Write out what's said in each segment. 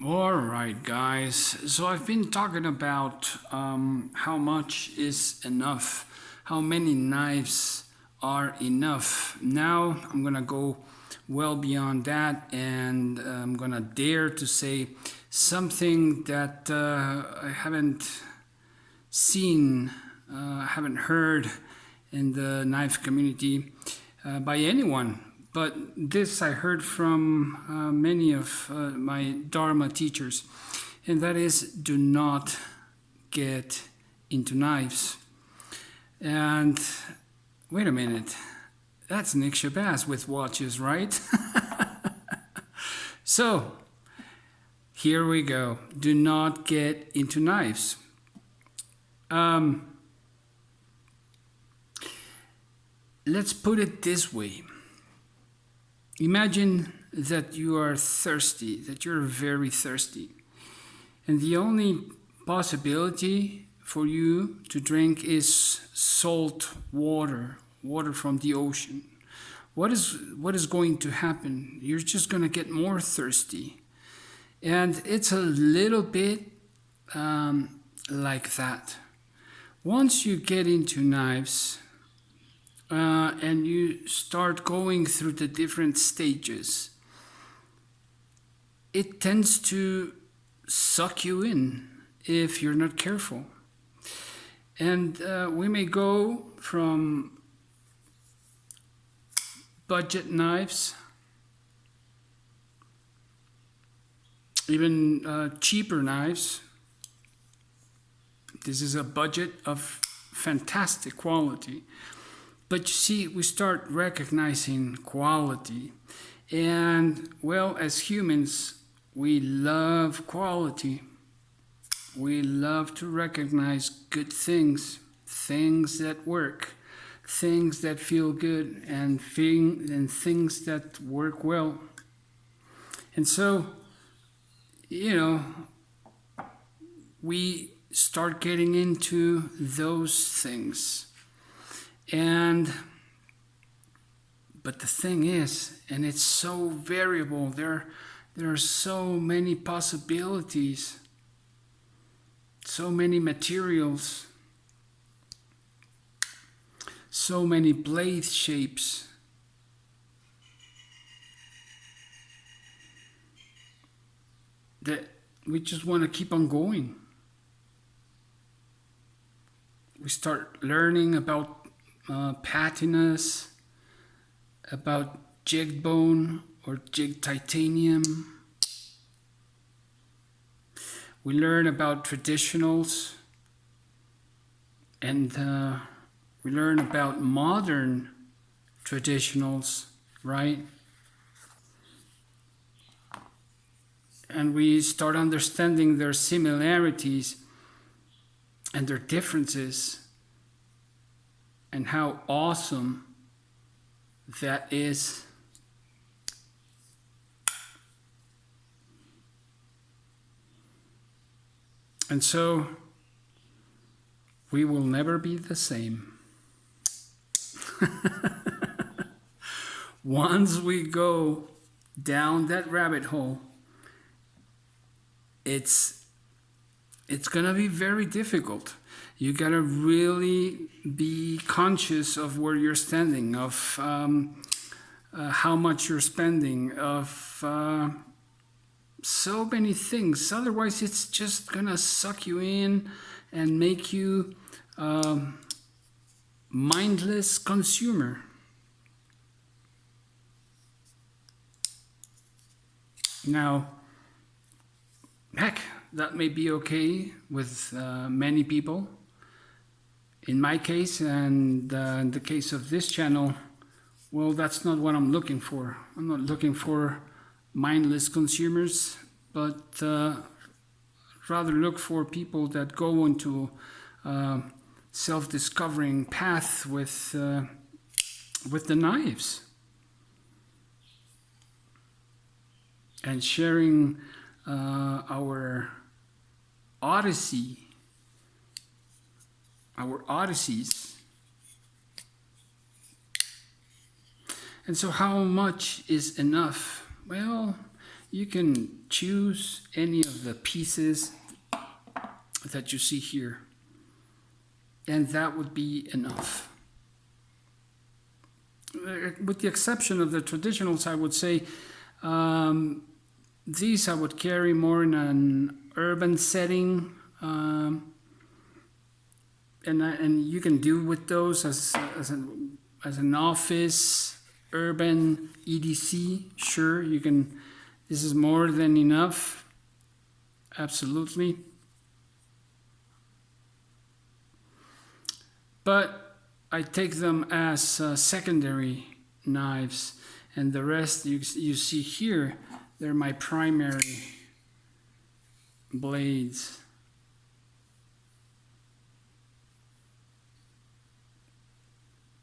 All right, guys. So I've been talking about how much is enough, how many knives are enough. Now I'm gonna go well beyond that, and I'm gonna dare to say something that I haven't seen, haven't heard in the knife community by anyone. But this I heard from many of my Dharma teachers, and that is do not get into knives. And wait a minute, that's Nick Shabazz with watches, right? So here we go. Do not get into knives. Let's put it this way. Imagine that you are thirsty, that you're very thirsty. And the only possibility for you to drink is salt water, water from the ocean. What is going to happen? You're just going to get more thirsty. And it's a little bit like that. Once you get into knives, and you start going through the different stages, it tends to suck you in if you're not careful. And we may go from budget knives, even cheaper knives. This is a budget of fantastic quality. But you see, we start recognizing quality. And, well, as humans, we love quality. We love to recognize good things, things that work, things that feel good, and things that work well. And so, we start getting into those things. But the thing is, and it's so variable, there are so many possibilities, so many materials, so many blade shapes. That we just want to keep on going. We start learning about patinas, about jigged bone or jigged titanium. We learn about traditionals, and we learn about modern traditionals, right? And we start understanding their similarities and their differences, and how awesome that is. And so we will never be the same. Once we go down that rabbit hole, it's gonna be very difficult. You gotta really be conscious of where you're standing, of how much you're spending, of so many things. Otherwise, it's just gonna suck you in and make you mindless consumer. Now, heck, that may be okay with many people. In my case, and in the case of this channel, well, that's not what I'm looking for. I'm not looking for mindless consumers, but rather look for people that go into self-discovering path with the knives, and sharing our odysseys. And so how much is enough? Well, you can choose any of the pieces that you see here, and that would be enough. With the exception of the traditionals, I would say these I would carry more in an urban setting, and you can do with those as an office, urban, EDC. Sure, you can. This is more than enough. Absolutely. But I take them as secondary knives, and the rest you see here, they're my primary blades.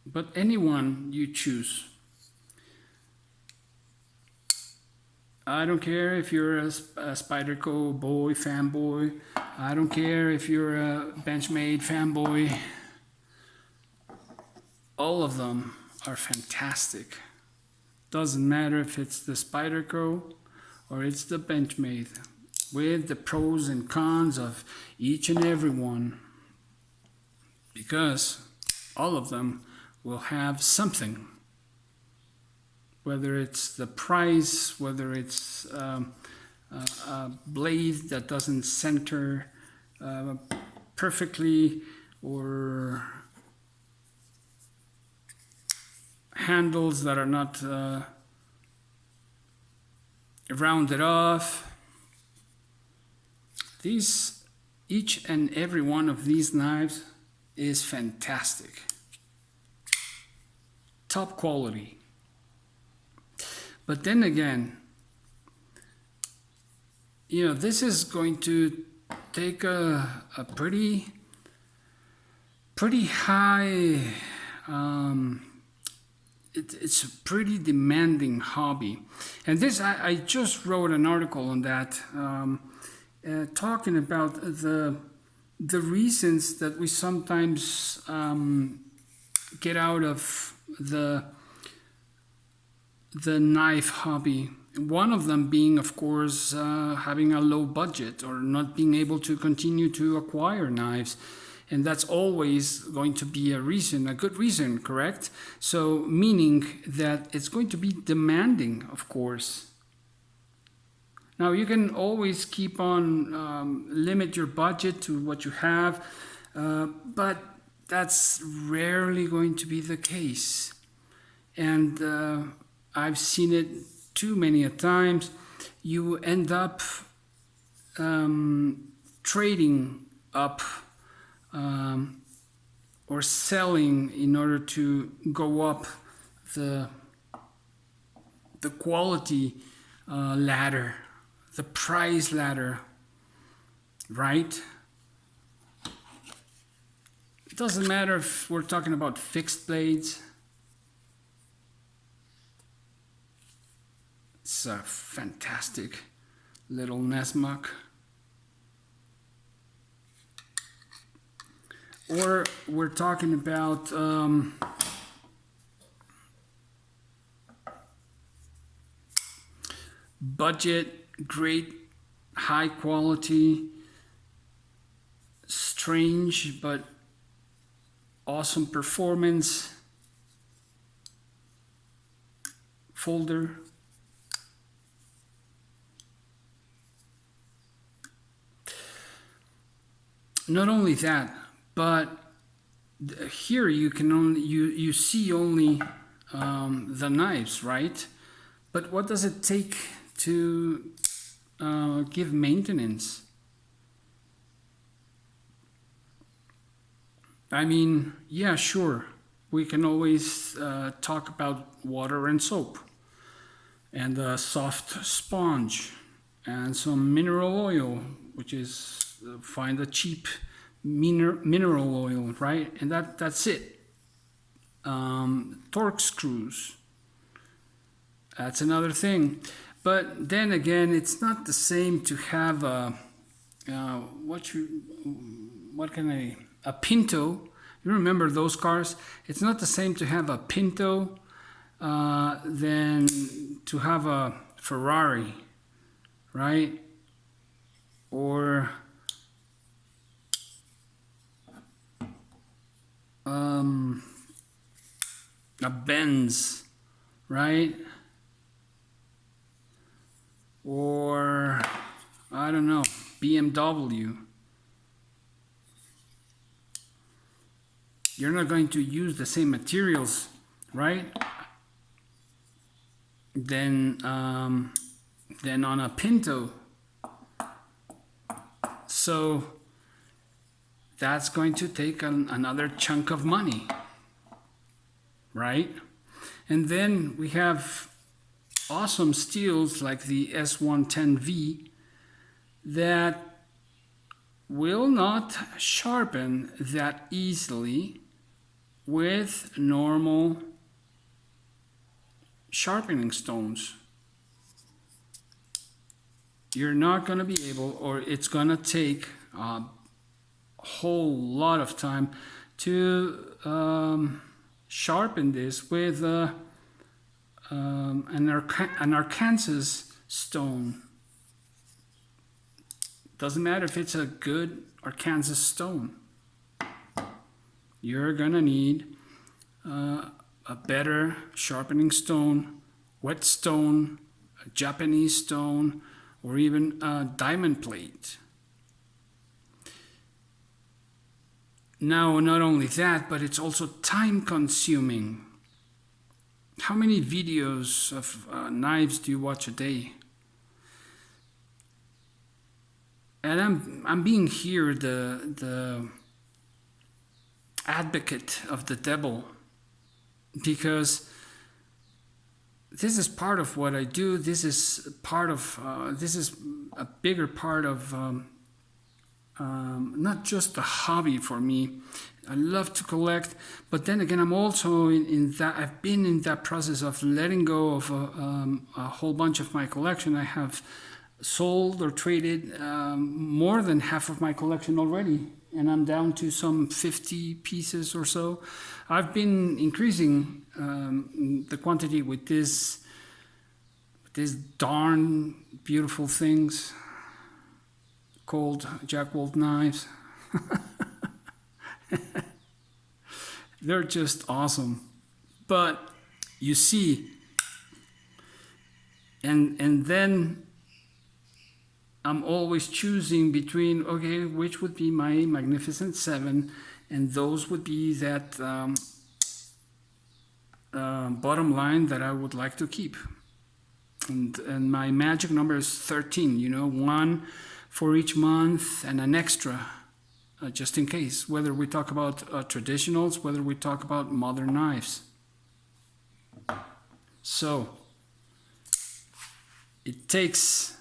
But anyone you choose. I don't care if you're a Spyderco boy, fanboy. I don't care if you're a Benchmade fanboy. All of them are fantastic. Doesn't matter if it's the Spyderco or it's the Benchmade, with the pros and cons of each and every one, because all of them will have something. Whether it's the price, whether it's a blade that doesn't center perfectly, or handles that are not rounded off. Each and every one of these knives is fantastic. Top quality. But then again, you know, this is going to take a pretty high, it's a pretty demanding hobby. And this, I just wrote an article on that, talking about the reasons that we sometimes get out of the knife hobby. One of them being, of course, having a low budget or not being able to continue to acquire knives. And that's always going to be a reason, a good reason, correct? So meaning that it's going to be demanding, of course. Now you can always keep on limit your budget to what you have, but that's rarely going to be the case. And I've seen it too many a times. You end up trading up or selling in order to go up the quality ladder, the price ladder, right? It doesn't matter if we're talking about fixed blades. It's a fantastic little Nesmuk. Or we're talking about budget, great, high quality, strange but awesome performance folder. Not only that, but here you can only you see only the knives, right? But what does it take to give maintenance? I mean, yeah, sure, we can always talk about water and soap and a soft sponge and some mineral oil, which is find a cheap mineral oil, right? And that's it. Torque screws, that's another thing. But then again, it's not the same to have a a Pinto. You remember those cars? It's not the same to have a Pinto than to have a Ferrari. right? Or a Benz, right? Or I don't know, BMW. You're not going to use the same materials, right? Than on a Pinto. So that's going to take another chunk of money, right? And then we have awesome steels like the S110V that will not sharpen that easily with normal sharpening stones. You're not going to be able, or it's going to take a whole lot of time to sharpen this with an Arkansas stone. Doesn't matter if it's a good Arkansas stone. You're gonna need a better sharpening stone, wet stone, a Japanese stone, or even a diamond plate. Now, not only that, but it's also time consuming. How many videos of knives do you watch a day? And I'm being here the advocate of the devil, because this is part of what I do. This is part of this is a bigger part of not just a hobby for me. I love to collect, but then again, I'm also in that. I've been in that process of letting go of a whole bunch of my collection. I have sold or traded more than half of my collection already, and I'm down to some 50 pieces or so. I've been increasing the quantity with these darn beautiful things called Jack Wolf knives. They're just awesome. But you see, and then I'm always choosing between, okay, which would be my Magnificent 7, and those would be that bottom line that I would like to keep. And my magic number is 13, you know, one for each month and an extra, just in case, whether we talk about traditionals, whether we talk about modern knives. So it takes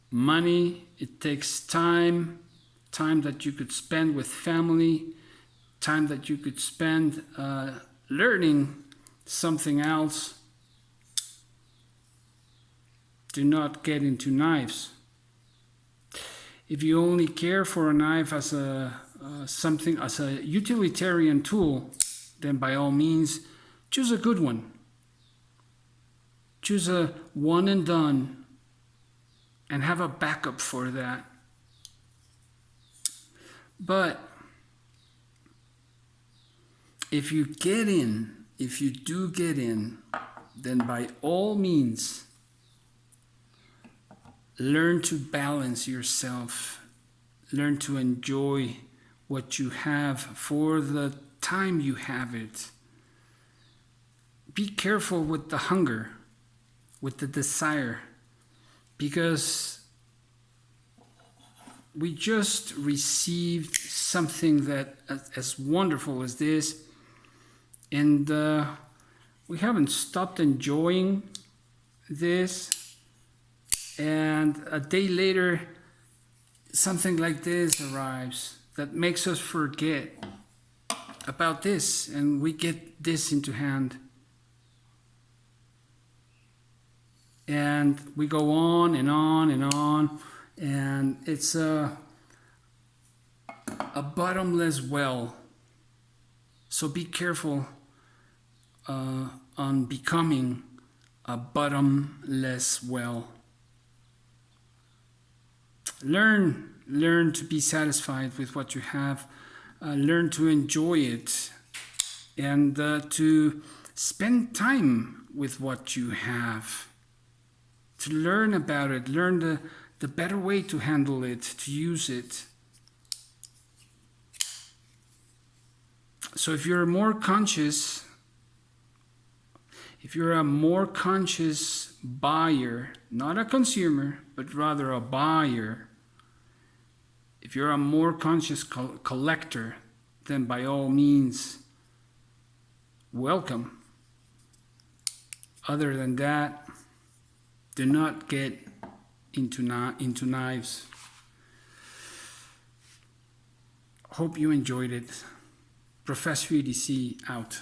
money, it takes time that you could spend with family, time that you could spend learning something else. Do not get into knives. If you only care for a knife as something as a utilitarian tool, then by all means choose a good one. Choose a one and done, and have a backup for that. But if you do get in, then by all means, learn to balance yourself. Learn to enjoy what you have for the time you have it. Be careful with the hunger, with the desire, because we just received something that as wonderful as this, and we haven't stopped enjoying this, and a day later something like this arrives that makes us forget about this, and we get this into hand, and we go on and on and on, and it's a bottomless well. So be careful on becoming a bottomless well. Learn to be satisfied with what you have. Learn to enjoy it, and to spend time with what you have. To learn about it, learn the better way to handle it, to use it. So if you're a more conscious buyer, not a consumer, but rather a buyer, if you're a more conscious collector, then by all means, welcome. Other than that, do not get into knives. Hope you enjoyed it. Professor EDC out.